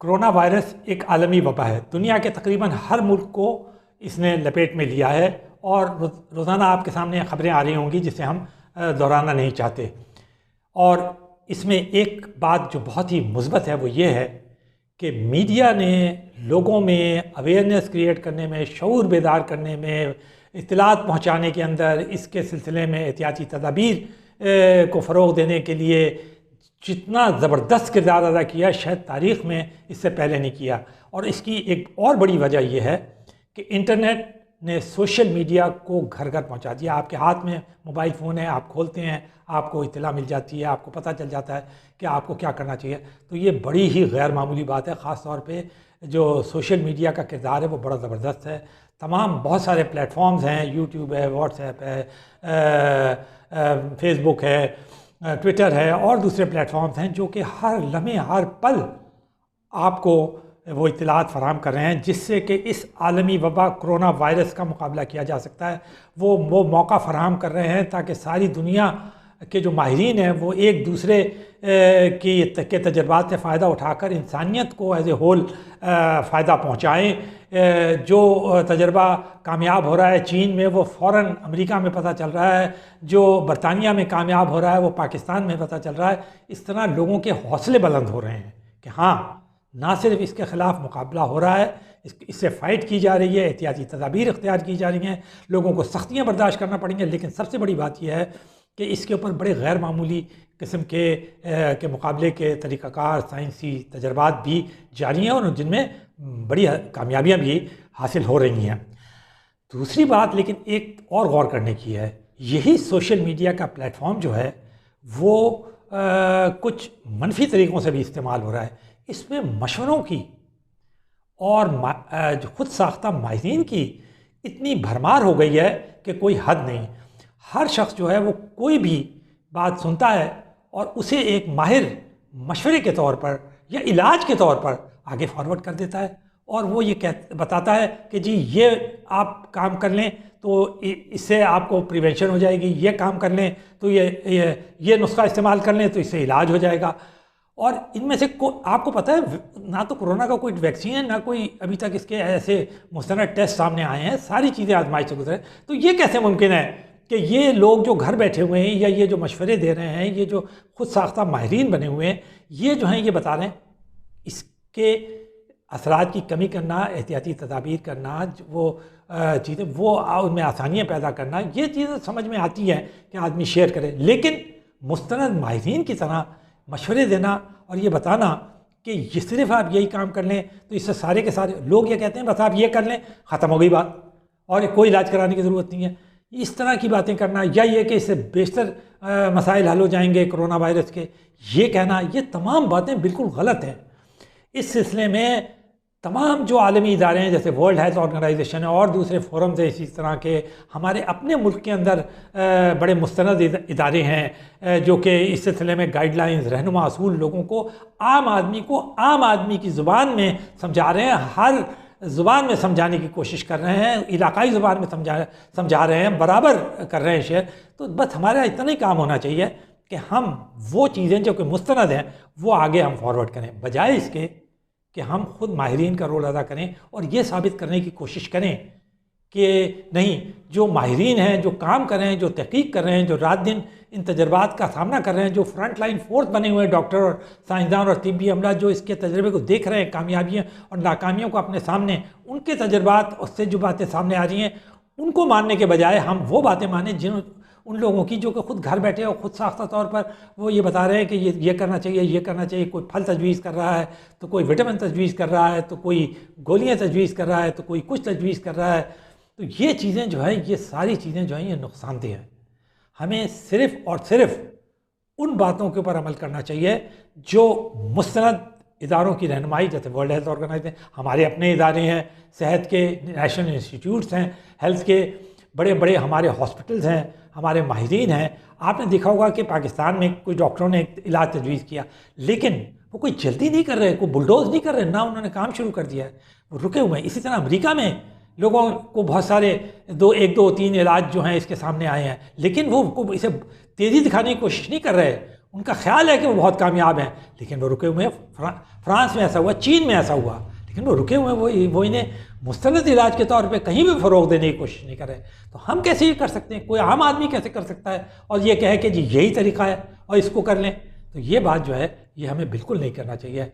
Corona virus एक आलमी वबा है। दुनिया के तकरीबन हर मुल्क को इसने लपेट में लिया है और रोज़ाना आपके सामने खबरें आ रही होंगी जिसे हम दोहराना नहीं चाहते। और इसमें एक बात जो बहुत ही मुस्बत है वो ये है कि मीडिया ने लोगों में अवेयरनेस क्रिएट करने में, शऊर बेदार करने में, इत्तलात पहुँचाने के अंदर, इसके सिलसिले में एहतियाती तदाबीर को फ़रोग़ देने के लिए जितना ज़बरदस्त किरदार अदा किया शायद तारीख़ में इससे पहले नहीं किया। और इसकी एक और बड़ी वजह यह है कि इंटरनेट ने सोशल मीडिया को घर घर पहुंचा दिया। आपके हाथ में मोबाइल फ़ोन है, आप खोलते हैं, आपको इत्तला मिल जाती है, आपको पता चल जाता है कि आपको क्या करना चाहिए। तो ये बड़ी ही गैर मामूली बात है। ख़ास तौर पे जो सोशल मीडिया का किरदार है वो बड़ा ज़बरदस्त है। तमाम बहुत सारे प्लेटफॉर्म्स हैं, यूट्यूब है, व्हाट्सएप है, फेसबुक है, ट्विटर है और दूसरे प्लेटफॉर्म्स हैं जो कि हर लम्हे हर पल आपको वो इत्तलात फराहम कर रहे हैं जिससे कि इस आलमी वबा कोरोना वायरस का मुकाबला किया जा सकता है। वो मौका फराहम कर रहे हैं ताकि सारी दुनिया के जो माहिरीन हैं वो एक दूसरे के तजर्बात से फ़ायदा उठाकर इंसानियत को एज ए होल फ़ायदा पहुँचाएँ। जो तजर्बा कामयाब हो रहा है चीन में वो फ़ौरन अमेरिका में पता चल रहा है, जो बरतानिया में कामयाब हो रहा है वो पाकिस्तान में पता चल रहा है। इस तरह लोगों के हौसले बुलंद हो रहे हैं कि हाँ, ना सिर्फ इसके ख़िलाफ़ मुकाबला हो रहा है, इससे फ़ाइट की जा रही है, एहतियाती तदाबीर इख्तियार की जा रही हैं, लोगों को सख्तियाँ बर्दाश्त करना पड़ेंगी। लेकिन सबसे बड़ी बात यह है कि इसके ऊपर बड़े गैर मामूली किस्म के मुकाबले के तरीक़ाकार साइंसी तजर्बात भी जारी हैं और जिनमें बड़ी कामयाबियाँ भी हासिल हो रही हैं। दूसरी बात लेकिन एक और गौर करने की है, यही सोशल मीडिया का प्लेटफॉर्म जो है वो कुछ मनफी तरीक़ों से भी इस्तेमाल हो रहा है। इसमें मशवरों की और जो खुद साख्ता माहिरीन की इतनी भरमार हो गई है कि कोई हद नहीं। हर शख्स जो है वो कोई भी बात सुनता है और उसे एक माहिर मशवरे के तौर पर या इलाज के तौर पर आगे फॉरवर्ड कर देता है और वो ये बताता है कि जी ये आप काम कर लें तो इससे आपको प्रिवेंशन हो जाएगी, ये काम कर लें तो ये नुस्खा इस्तेमाल कर लें तो इससे इलाज हो जाएगा। और इनमें से आपको पता है ना तो कोरोना का कोई वैक्सीन है, ना कोई अभी तक इसके ऐसे मुस्तनद टेस्ट सामने आए हैं, सारी चीज़ें आजमाइश से गुजरे। तो ये कैसे मुमकिन है कि ये लोग जो घर बैठे हुए हैं या ये जो मशवरे दे रहे हैं, ये जो खुद साख्ता माहिरीन बने हुए हैं, ये जो हैं ये बता रहे हैं इसके असरात की कमी करना, एहतियाती तदाबीर करना, वो चीज़ें वो उनमें आसानियाँ पैदा करना, ये चीज़ें समझ में आती हैं कि आदमी शेयर करे। लेकिन मुस्तनद माहिरीन की तरह मशवरे देना और ये बताना कि ये सिर्फ आप यही काम कर लें तो इससे सारे के सारे लोग ये कहते हैं बस आप ये कर लें, ख़त्म हो गई बात और कोई इलाज कराने की ज़रूरत नहीं है। इस तरह की बातें करना या ये कि इससे बेशतर मसाइल हल हो जाएंगे कोरोना वायरस के, ये कहना, ये तमाम बातें बिल्कुल गलत हैं। इस सिलसिले में तमाम जो आलमी इदारे हैं जैसे वर्ल्ड हेल्थ ऑर्गेनाइजेशन है और दूसरे फोरम्स हैं इसी तरह के, हमारे अपने मुल्क के अंदर बड़े मुस्तनद इदारे हैं जो कि इस सिलसिले में गाइडलाइंस, रहनुमा असूल लोगों को आम आदमी की ज़ुबान में समझा रहे हैं, हर ज़ुबान में समझाने की कोशिश कर रहे हैं, इलाकाई ज़ुबान में समझा रहे हैं, बराबर कर रहे हैं शेयर। तो बस हमारा इतना ही काम होना चाहिए कि हम वो चीज़ें जो कि मुस्तनद हैं वो आगे हम फॉरवर्ड करें, बजाय इसके कि हम खुद माहिरीन का रोल अदा करें और ये साबित करने की कोशिश करें कि नहीं, जो माहिरीन हैं, जो काम कर रहे हैं, जो तहकीक कर रहे हैं, जो रात दिन इन तजर्बात का सामना कर रहे हैं, जो फ्रंट लाइन फोर्स बने हुए हैं, डॉक्टर और साइंसदान और तिब्बी अमला जो इसके तजर्बे को देख रहे हैं, कामयाबियाँ और नाकामियों को अपने सामने, उनके तजर्बात उससे जो बातें सामने आ रही हैं उनको मानने के बजाय हम वो बातें मानें उन लोगों की जो कि खुद घर बैठे और खुद साख्ता तौर पर वो ये बता रहे हैं कि ये करना चाहिए, ये करना चाहिए। कोई फल तजवीज़ कर रहा है तो कोई विटामिन तजवीज़ कर रहा है तो कोई गोलियां तजवीज़ कर रहा है तो कोई कुछ तजवीज़ कर रहा है। तो ये चीज़ें जो है, ये सारी चीज़ें जो हैं ये नुकसानदेह हैं। हमें सिर्फ़ और सिर्फ उन बातों के ऊपर अमल करना चाहिए जो मुस्तनद इदारों की रहनुमाई, जैसे वर्ल्ड हेल्थ ऑर्गेनाइजेशन, हमारे अपने इदारे हैं, सेहत के नेशनल इंस्टीट्यूट्स हैं, हेल्थ के बड़े बड़े हमारे हॉस्पिटल्स हैं, हमारे माहिरीन हैं। आपने देखा होगा कि पाकिस्तान में कोई डॉक्टरों ने इलाज तजवीज़ किया लेकिन वो कोई जल्दी नहीं कर रहे, कोई बुलडोज नहीं कर रहे, ना उन्होंने काम शुरू कर दिया है, वो रुके हुए हैं। इसी तरह अमेरिका में लोगों को बहुत सारे 1, 2, 3 इलाज जो हैं इसके सामने आए हैं लेकिन वो इसे तेज़ी दिखाने की कोशिश नहीं कर रहे। उनका ख्याल है कि वो बहुत कामयाब हैं, लेकिन वो रुके हुए हैं। फ्रांस में ऐसा हुआ, चीन में ऐसा हुआ, लेकिन वो रुके हुए हैं। वो इन्हें मुस्तरद इलाज के तौर पे कहीं भी फ़रोग देने की कोशिश नहीं कर रहे। तो हम कैसे ये कर सकते हैं? कोई आम आदमी कैसे कर सकता है और ये कहे कि जी यही तरीका है और इसको कर लें? तो ये बात जो है ये हमें बिल्कुल नहीं करना चाहिए।